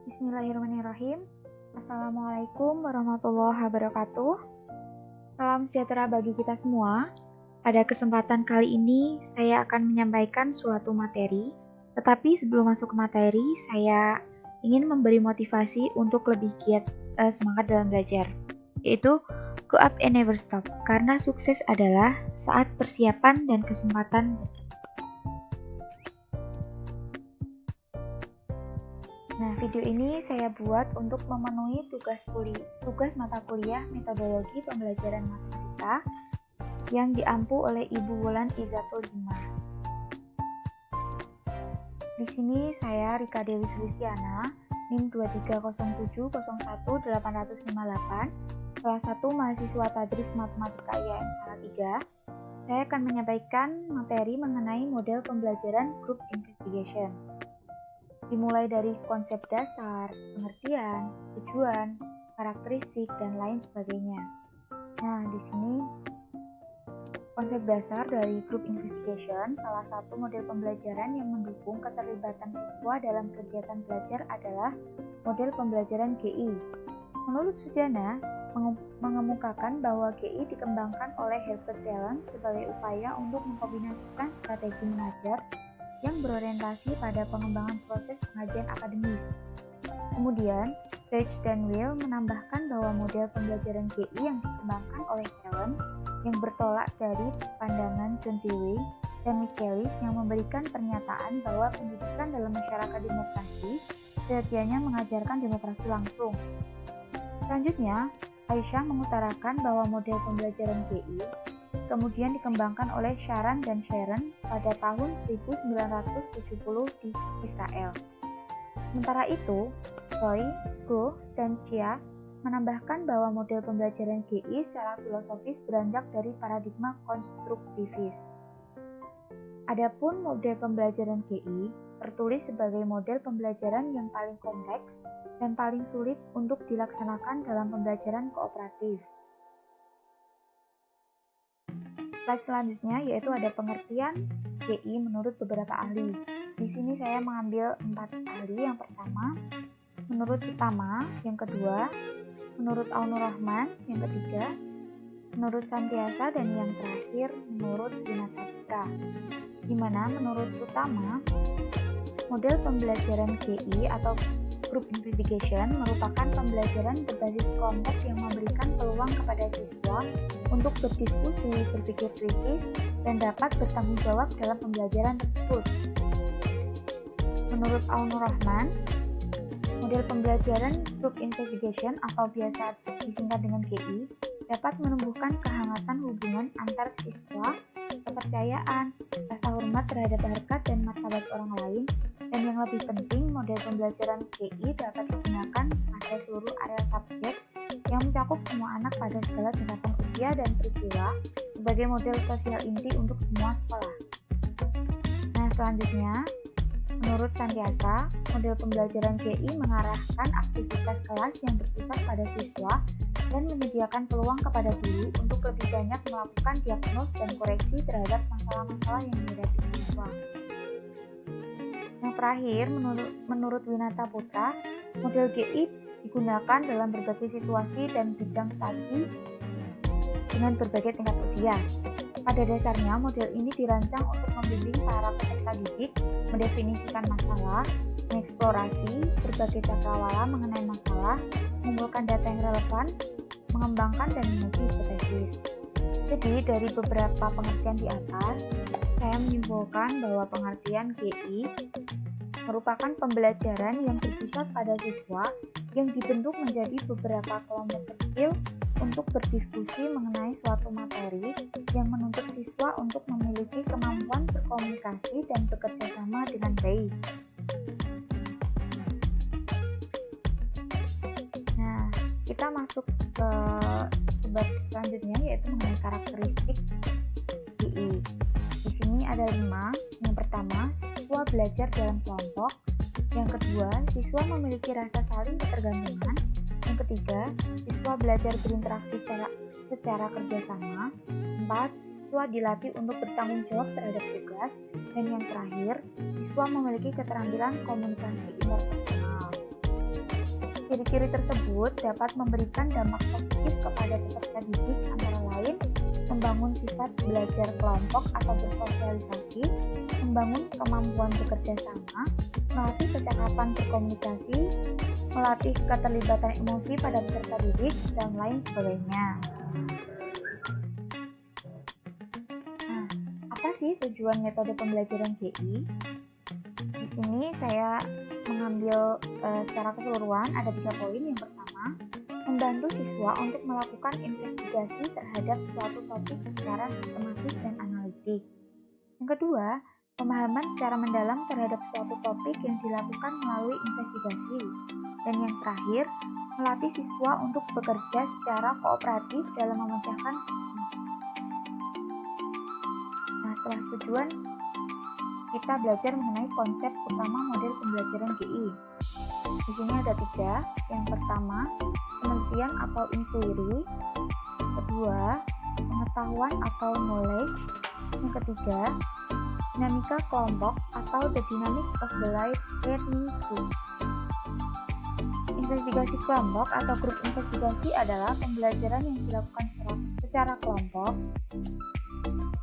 Bismillahirrahmanirrahim. Assalamualaikum warahmatullahi wabarakatuh. Salam sejahtera bagi kita semua. Pada kesempatan kali ini, saya akan menyampaikan suatu materi. Tetapi sebelum masuk ke materi, saya ingin memberi motivasi untuk lebih giat semangat dalam belajar, yaitu go up and never stop. Karena sukses adalah saat persiapan dan kesempatan. Nah, video ini saya buat untuk memenuhi tugas mata kuliah metodologi pembelajaran matematika yang diampu oleh Ibu Wulan Izzatul Himah. Di sini saya Rika Dewi Sulistiana, NIM 2307018858, salah satu mahasiswa Tadris Matematika IAIN Salatiga. Saya akan menyampaikan materi mengenai model pembelajaran Group Investigation. Dimulai dari konsep dasar, pengertian, tujuan, karakteristik, dan lain sebagainya. Nah, di sini konsep dasar dari Group Investigation, salah satu model pembelajaran yang mendukung keterlibatan siswa dalam kegiatan belajar adalah model pembelajaran GI. Menurut Sujana, mengemukakan bahwa GI dikembangkan oleh Herbert Tellens sebagai upaya untuk mengkombinasikan strategi mengajar yang berorientasi pada pengembangan proses pengajian akademis. Kemudian, Reich dan Weil menambahkan bahwa model pembelajaran GI yang dikembangkan oleh Tellens yang bertolak dari pandangan John Dewey dan Michaelis yang memberikan pernyataan bahwa pendidikan dalam masyarakat demokrasi sejatinya mengajarkan demokrasi langsung. Selanjutnya, Aisyah mengutarakan bahwa model pembelajaran GI kemudian dikembangkan oleh Sharan dan Sharon pada tahun 1970 di Israel. Sementara itu, Choi, Goh, dan Chia menambahkan bahwa model pembelajaran GI secara filosofis beranjak dari paradigma konstruktivis. Adapun model pembelajaran GI tertulis sebagai model pembelajaran yang paling kompleks dan paling sulit untuk dilaksanakan dalam pembelajaran kooperatif. Slide selanjutnya yaitu ada pengertian GI menurut beberapa ahli. Di sini saya mengambil 4 ahli. Yang pertama, menurut Sutama. Yang kedua, menurut Aunur Rahman. Yang ketiga, menurut Santiasa. Dan yang terakhir, menurut Winata Putra. Di mana menurut Sutama, model pembelajaran GI atau Group Investigation merupakan pembelajaran berbasis kelompok yang memberikan peluang kepada siswa untuk berdiskusi, berpikir kritis, dan dapat bertanggung jawab dalam pembelajaran tersebut. Menurut Aunur Rahman, model pembelajaran Group Investigation atau biasa disingkat dengan GI dapat menumbuhkan kehangatan hubungan antar siswa, kepercayaan, rasa hormat terhadap harkat dan martabat orang lain, dan yang lebih penting, model pembelajaran GI dapat digunakan pada seluruh area subjek yang mencakup semua anak pada segala tingkatan usia dan peristiwa sebagai model sosial inti untuk semua sekolah. Nah, selanjutnya, menurut Santiasa, model pembelajaran GI mengarahkan aktivitas kelas yang berpusat pada siswa dan menyediakan peluang kepada guru untuk lebih banyak melakukan diagnos dan koreksi terhadap masalah-masalah yang dihadapi siswa. Yang terakhir, menurut Winata Putra, model GI digunakan dalam berbagai situasi dan bidang studi dengan berbagai tingkat usia. Pada dasarnya, model ini dirancang untuk membimbing para peserta didik, mendefinisikan masalah, mengeksplorasi berbagai cakrawala mengenai masalah, mengumpulkan data yang relevan, mengembangkan dan menguji hipotesis. Jadi, dari beberapa pengertian di atas, saya menyimpulkan bahwa pengertian GI merupakan pembelajaran yang berpusat pada siswa yang dibentuk menjadi beberapa kelompok kecil untuk berdiskusi mengenai suatu materi yang menuntut siswa untuk memiliki kemampuan berkomunikasi dan bekerja sama dengan baik. Nah, kita masuk ke bab selanjutnya yaitu mengenai karakteristik GI. Di sini ada 5. Yang pertama, siswa belajar dalam kelompok. Yang kedua, siswa memiliki rasa saling ketergantungan. Yang ketiga, siswa belajar berinteraksi secara kerjasama. 4. Siswa dilatih untuk bertanggung jawab terhadap tugas. Dan yang terakhir, siswa memiliki keterampilan komunikasi interpersonal. Ciri-ciri tersebut dapat memberikan dampak positif kepada peserta didik antara lain membangun sifat belajar kelompok atau bersosialisasi, membangun kemampuan bekerja sama, melatih kecakapan berkomunikasi, melatih keterlibatan emosi pada peserta didik, dan lain sebagainya. Nah, apa sih tujuan metode pembelajaran GI? Di sini saya mengambil secara keseluruhan ada 3 poin. Yang pertama, membantu siswa untuk melakukan investigasi terhadap suatu topik secara sistematis dan analitik. Yang kedua, pemahaman secara mendalam terhadap suatu topik yang dilakukan melalui investigasi. Dan yang terakhir, melatih siswa untuk bekerja secara kooperatif dalam memecahkan. Nah, setelah tujuan, kita belajar mengenai konsep utama model pembelajaran GI. Di sini ada 3. Yang pertama, penelitian atau inquiry. Kedua, pengetahuan atau knowledge. Yang ketiga, dinamika kelompok atau the dynamics of the learning group. Investigasi kelompok atau grup investigasi adalah pembelajaran yang dilakukan secara kelompok,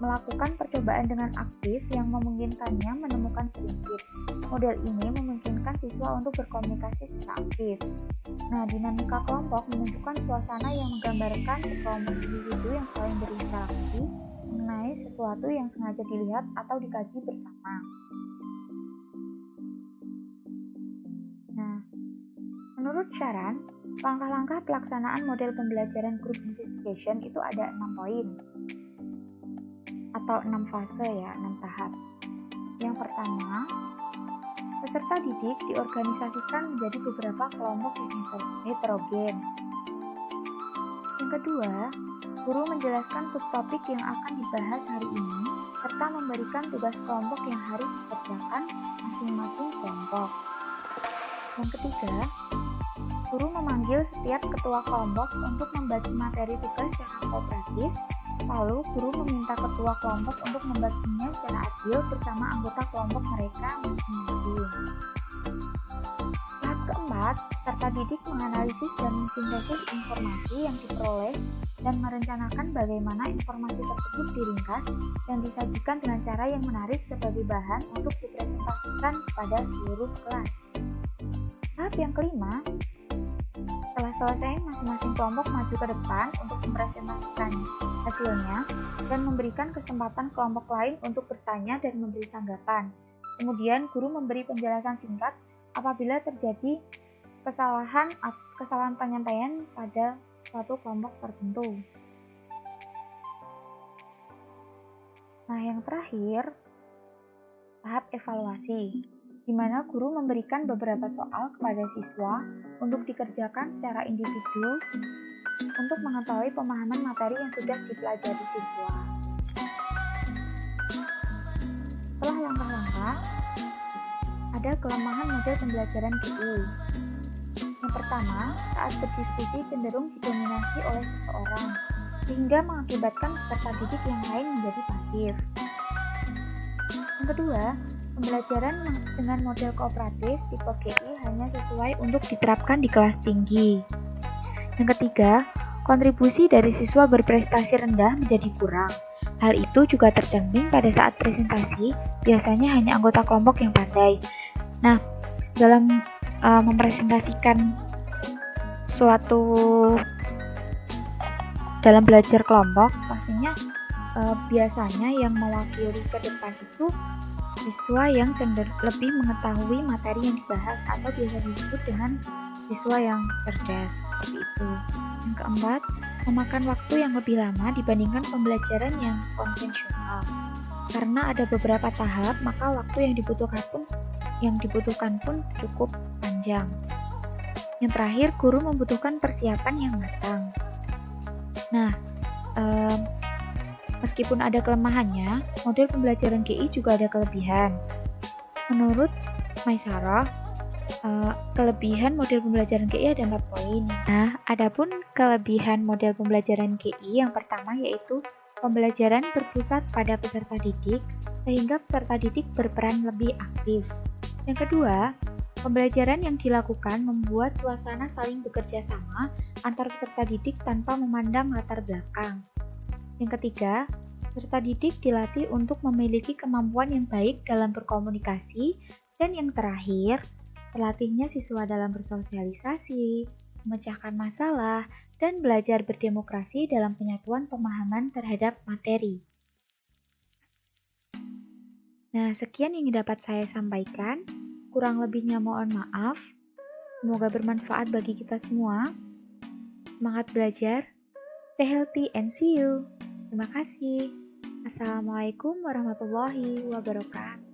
melakukan percobaan dengan aktif yang memungkinkannya menemukan prinsip. Model ini memungkinkan siswa untuk berkomunikasi secara aktif. Nah, dinamika kelompok menunjukkan suasana yang menggambarkan sekelompok individu yang saling berinteraksi mengenai sesuatu yang sengaja dilihat atau dikaji bersama. Nah, menurut Sharan, langkah-langkah pelaksanaan model pembelajaran group investigation itu ada 6 poin. Atau 6 fase ya, 6 tahap. Yang pertama, peserta didik diorganisasikan menjadi beberapa kelompok yang heterogen. Yang kedua, guru menjelaskan subtopik yang akan dibahas hari ini, serta memberikan tugas kelompok yang harus dikerjakan masing-masing kelompok. Yang ketiga, guru memanggil setiap ketua kelompok untuk membagi materi tugas secara kooperatif. Lalu, guru meminta ketua kelompok untuk membaginya secara adil bersama anggota kelompok mereka masing-masing. Tahap keempat, peserta didik menganalisis dan mensintesis informasi yang diperoleh dan merencanakan bagaimana informasi tersebut diringkas dan disajikan dengan cara yang menarik sebagai bahan untuk dipresentasikan kepada seluruh kelas. Tahap yang kelima, setelah selesai, masing-masing kelompok maju ke depan untuk mempresentasikan hasilnya dan memberikan kesempatan kelompok lain untuk bertanya dan memberi tanggapan. Kemudian, guru memberi penjelasan singkat apabila terjadi kesalahan penyampaian pada suatu kelompok tertentu. Nah, yang terakhir, tahap evaluasi, di mana guru memberikan beberapa soal kepada siswa untuk dikerjakan secara individu untuk mengetahui pemahaman materi yang sudah dipelajari siswa. Setelah langkah-langkah, ada kelemahan model pembelajaran GI. Yang pertama, saat berdiskusi cenderung didominasi oleh seseorang, sehingga mengakibatkan peserta didik yang lain menjadi pasif. Yang kedua, pembelajaran dengan model kooperatif tipe GI hanya sesuai untuk diterapkan di kelas tinggi. Yang ketiga, kontribusi dari siswa berprestasi rendah menjadi kurang. Hal itu juga tercermin pada saat presentasi, biasanya hanya anggota kelompok yang pandai. Nah, dalam mempresentasikan suatu dalam belajar kelompok, pastinya biasanya yang mewakili ke depan itu siswa yang lebih mengetahui materi yang dibahas atau biasa disebut dengan siswa yang cerdas, seperti itu. Yang keempat, memakan waktu yang lebih lama dibandingkan pembelajaran yang konvensional. Karena ada beberapa tahap, maka waktu yang dibutuhkan pun cukup panjang. Yang terakhir, guru membutuhkan persiapan yang matang. Nah, meskipun ada kelemahannya, model pembelajaran GI juga ada kelebihan. Menurut Maisarah, kelebihan model pembelajaran GI ada 4 poin. Nah, adapun kelebihan model pembelajaran GI yang pertama yaitu pembelajaran berpusat pada peserta didik, sehingga peserta didik berperan lebih aktif. Yang kedua, Pembelajaran yang dilakukan membuat suasana saling bekerja sama antar peserta didik tanpa memandang latar belakang. Yang ketiga, peserta didik dilatih untuk memiliki kemampuan yang baik dalam berkomunikasi. Dan yang terakhir, terlatihnya siswa dalam bersosialisasi, memecahkan masalah, dan belajar berdemokrasi dalam penyatuan pemahaman terhadap materi. Nah, sekian yang dapat saya sampaikan. Kurang lebihnya mohon maaf. Semoga bermanfaat bagi kita semua. Semangat belajar. Stay healthy and see you. Terima kasih. Assalamualaikum warahmatullahi wabarakatuh.